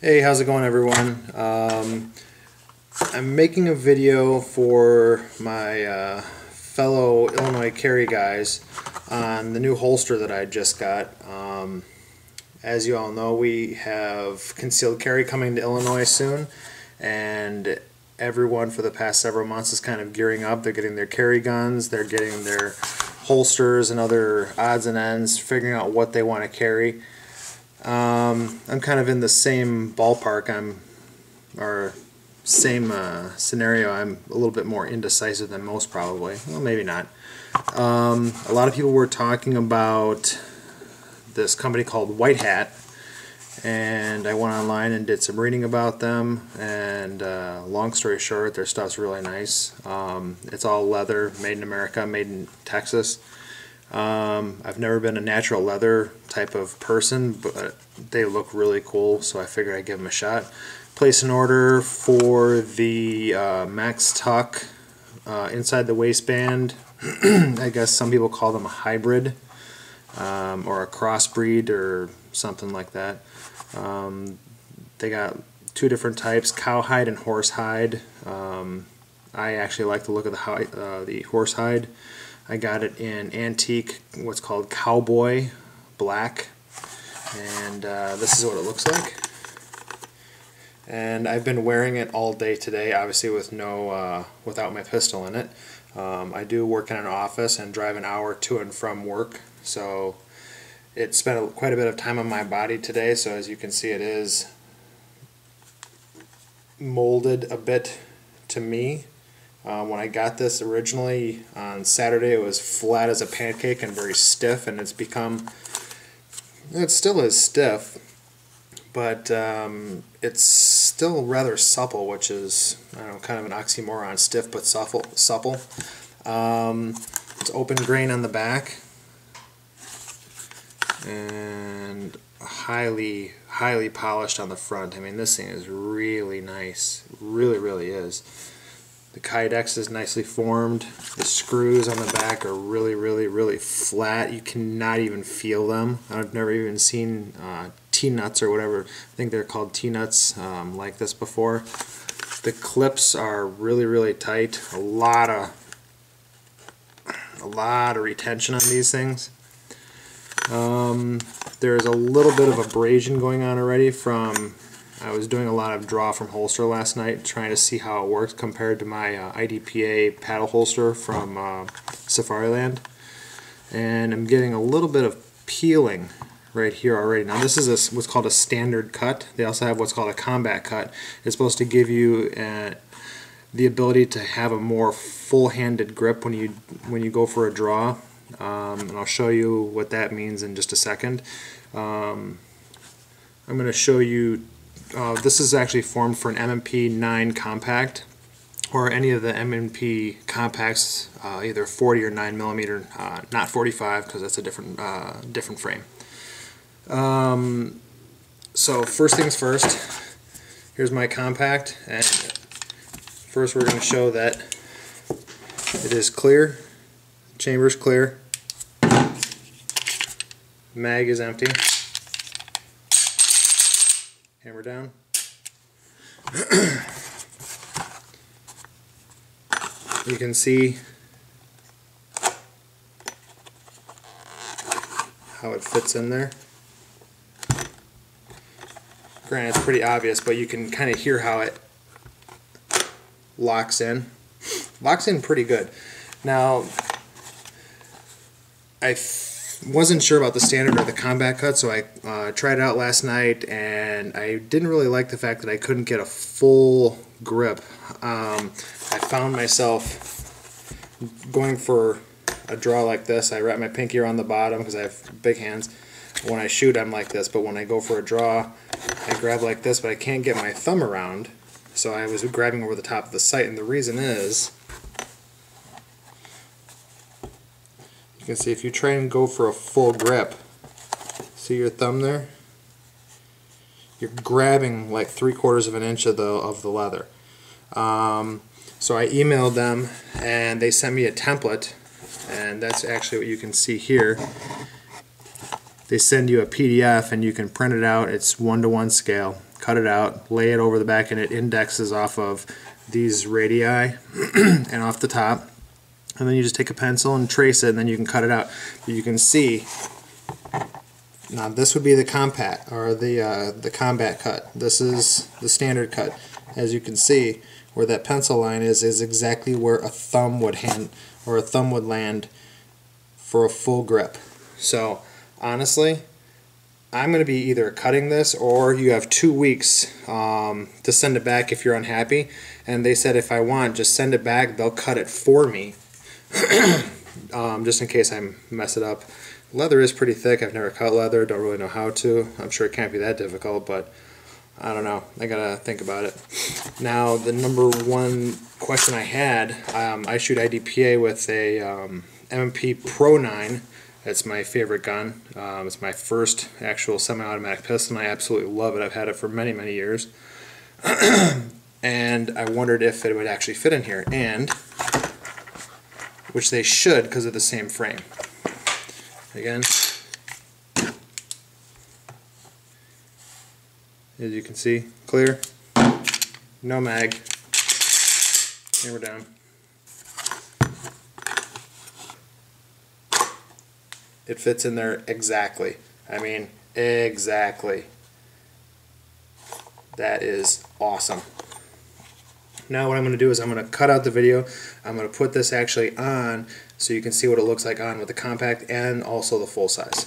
Hey, how's it going, everyone? I'm making a video for my fellow Illinois carry guys on the new holster that I just got. As you all know, we have concealed carry coming to Illinois soon, and everyone for the past several months is kind of gearing up. They're getting their carry guns, they're getting their holsters and other odds and ends, figuring out what they want to carry. I'm kind of in the same ballpark. Or same scenario. I'm a little bit more indecisive than most, probably. Well, maybe not. A lot of people were talking about this company called White Hat, and I went online and did some reading about them, and long story short, their stuff's really nice. It's all leather, made in America, made in Texas. I've never been a natural leather type of person, but they look really cool, so I figured I'd give them a shot. Place an order for the MaxTuck inside the waistband. I guess some people call them a hybrid or a crossbreed or something like that. They got two different types, cowhide and horsehide. I actually like the look of the horsehide. I got it in antique, what's called Cowboy black, and this is what it looks like. And I've been wearing it all day today, obviously with without my pistol in it. I do work in an office and drive an hour to and from work, so it spent quite a bit of time on my body today. So as you can see, it is molded a bit to me. When I got this originally on Saturday, it was flat as a pancake and very stiff, and it still is stiff, but it's still rather supple, which is, I don't know, kind of an oxymoron, stiff but supple. It's open grain on the back and highly polished on the front. I mean, this thing is really nice, really is. The Kydex is nicely formed. The screws on the back are really flat. You cannot even feel them. I've never even seen T-nuts or whatever. I think they're called T-nuts like this before. The clips are really tight. A lot of retention on these things. There's a little bit of abrasion going on already from. I was doing a lot of draw from holster last night, trying to see how it works compared to my IDPA paddle holster from Safariland, and I'm getting a little bit of peeling right here already. Now this is what's called a standard cut. They also have what's called a combat cut. It's supposed to give you the ability to have a more full-handed grip when you go for a draw, and I'll show you what that means in just a second. I'm going to show you. This is actually formed for an M&P 9 Compact, or any of the M&P Compacts, either 40 or 9 millimeter, not 45, because that's a different frame. So first things first, here's my Compact, and first we're going to show that it is clear, chamber's clear, mag is empty. Hammer down. You can see how it fits in there. Granted, it's pretty obvious, but you can kind of hear how it locks in. Locks in pretty good. Now, I wasn't sure about the standard or the combat cut, so I tried it out last night, and I didn't really like the fact that I couldn't get a full grip. I found myself going for a draw like this. I wrap my pinky around the bottom because I have big hands. When I shoot, I'm like this, but when I go for a draw, I grab like this, but I can't get my thumb around, so I was grabbing over the top of the sight, and the reason is, you can see if you try and go for a full grip, see your thumb there? You're grabbing like 3/4 of an inch of the leather. So I emailed them, and they sent me a template, and that's actually what you can see here. They send you a PDF, and you can print it out. It's 1-to-1 scale. cut it out, lay it over the back, and it indexes off of these radii and off the top. And then you just take a pencil and trace it, and then you can cut it out. But you can see, now this would be the compact, or the combat cut. This is the standard cut. As you can see, where that pencil line is exactly where a thumb would land for a full grip. So honestly, I'm going to be either cutting this, or you have 2 weeks to send it back if you're unhappy. And they said if I want, just send it back, they'll cut it for me. Just in case I mess it up. Leather is pretty thick. I've never cut leather, don't really know how to. I'm sure it can't be that difficult, but I don't know. I gotta think about it. Now, the number one question I had, I shoot IDPA with a M&P Pro 9. That's my favorite gun. It's my first actual semi-automatic pistol, and I absolutely love it. I've had it for many, many years. And I wondered if it would actually fit in here, and which they should because of the same frame. Again, as you can see, clear, no mag, hammer down. It fits in there exactly. I mean, exactly. That is awesome. Now what I'm going to do is I'm going to cut out the video. I'm going to put this actually on so you can see what it looks like on with the compact and also the full size.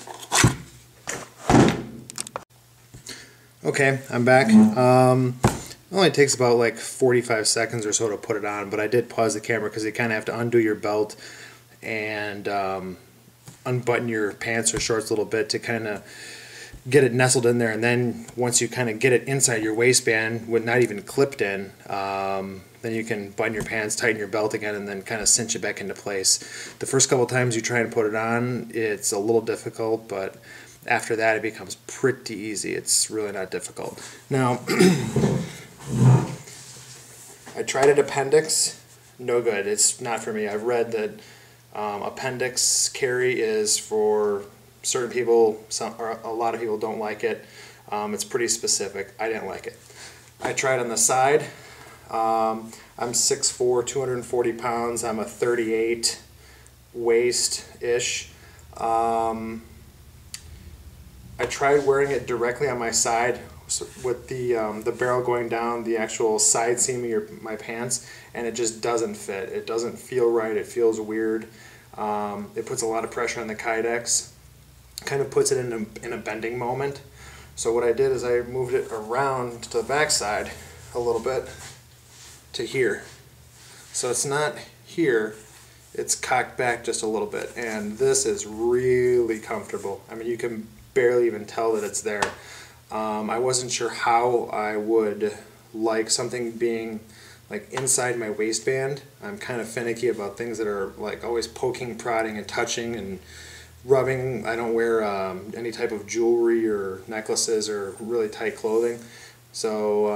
Okay, I'm back. It only takes about like 45 seconds or so to put it on, but I did pause the camera because you kind of have to undo your belt and unbutton your pants or shorts a little bit to kind of get it nestled in there, and then once you kind of get it inside your waistband with not even clipped in, then you can button your pants, tighten your belt again, and then kind of cinch it back into place. The first couple times you try and put it on, it's a little difficult, but after that it becomes pretty easy. It's really not difficult. Now, I tried an appendix, no good. It's not for me. I've read that appendix carry is for certain people, or a lot of people don't like it. It's pretty specific. I didn't like it. I tried on the side. I'm 6'4", 240 pounds. I'm a 38 waist-ish. I tried wearing it directly on my side with the barrel going down the actual side seam of my pants, and it just doesn't fit. It doesn't feel right. It feels weird. It puts a lot of pressure on the Kydex. Kind of puts it in a bending moment. So what I did is I moved it around to the back side a little bit to here. So it's not here, it's cocked back just a little bit, and this is really comfortable. I mean, you can barely even tell that it's there. I wasn't sure how I would like something being like inside my waistband. I'm kind of finicky about things that are like always poking, prodding, and touching and rubbing. I don't wear any type of jewelry or necklaces or really tight clothing, so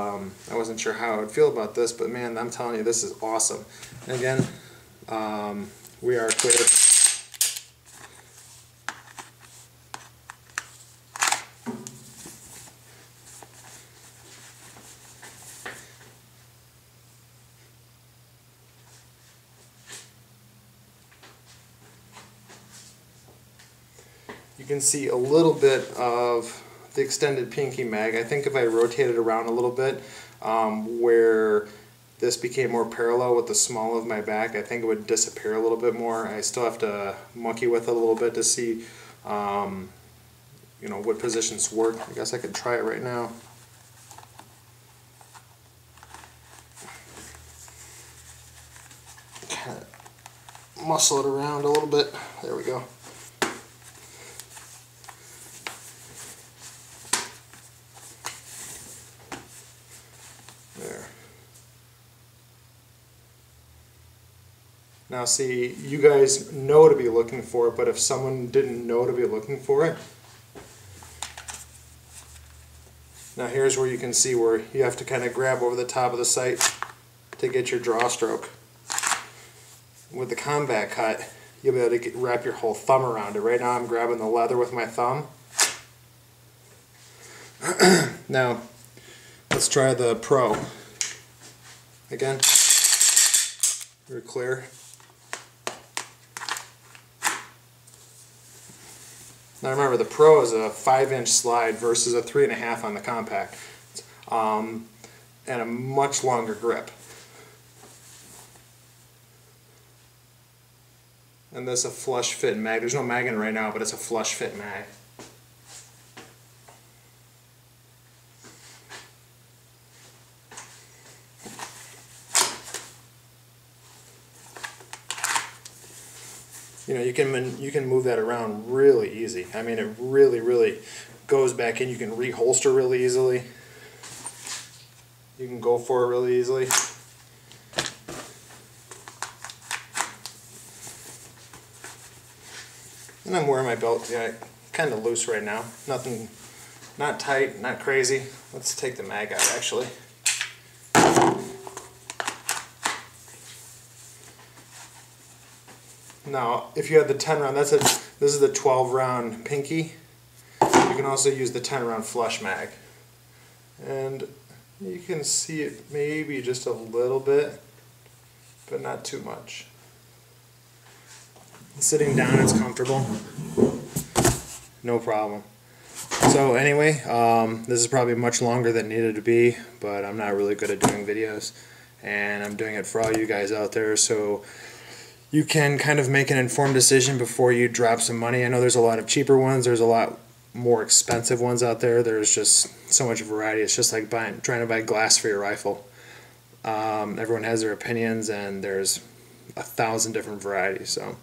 I wasn't sure how I would feel about this, but man, I'm telling you, this is awesome. And again, we are clear. You can see a little bit of the extended pinky mag. I think if I rotate it around a little bit, where this became more parallel with the small of my back, I think it would disappear a little bit more. I still have to monkey with it a little bit to see you know, what positions work. I guess I could try it right now. Kind of muscle it around a little bit. There we go. There. Now see, you guys know to be looking for it, but if someone didn't know to be looking for it, now here's where you can see where you have to kind of grab over the top of the sight to get your draw stroke. With the combat cut, you'll be able to wrap your whole thumb around it. Right now I'm grabbing the leather with my thumb. Now, Let's try the Pro. Again, we're clear. Now remember, the Pro is a 5-inch slide versus a 3.5 on the Compact, and a much longer grip. And this is a flush fit mag. There's no mag in it right now, but it's a flush fit mag. You know, you can move that around really easy. I mean, it really goes back in. You can reholster really easily. You can go for it really easily. And I'm wearing my belt, yeah, kind of loose right now. Nothing, not tight, not crazy. Let's take the mag out actually. Now, if you have the 10 round, this is the 12 round pinky. You can also use the 10 round flush mag. And you can see it maybe just a little bit, but not too much. Sitting down, it's comfortable. No problem. So anyway, this is probably much longer than it needed to be, but I'm not really good at doing videos. And I'm doing it for all you guys out there, so you can kind of make an informed decision before you drop some money. I know there's a lot of cheaper ones, there's a lot more expensive ones out there. There's just so much variety. It's just like trying to buy glass for your rifle. Everyone has their opinions, and there's 1,000 different varieties, so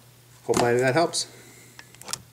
hopefully that helps.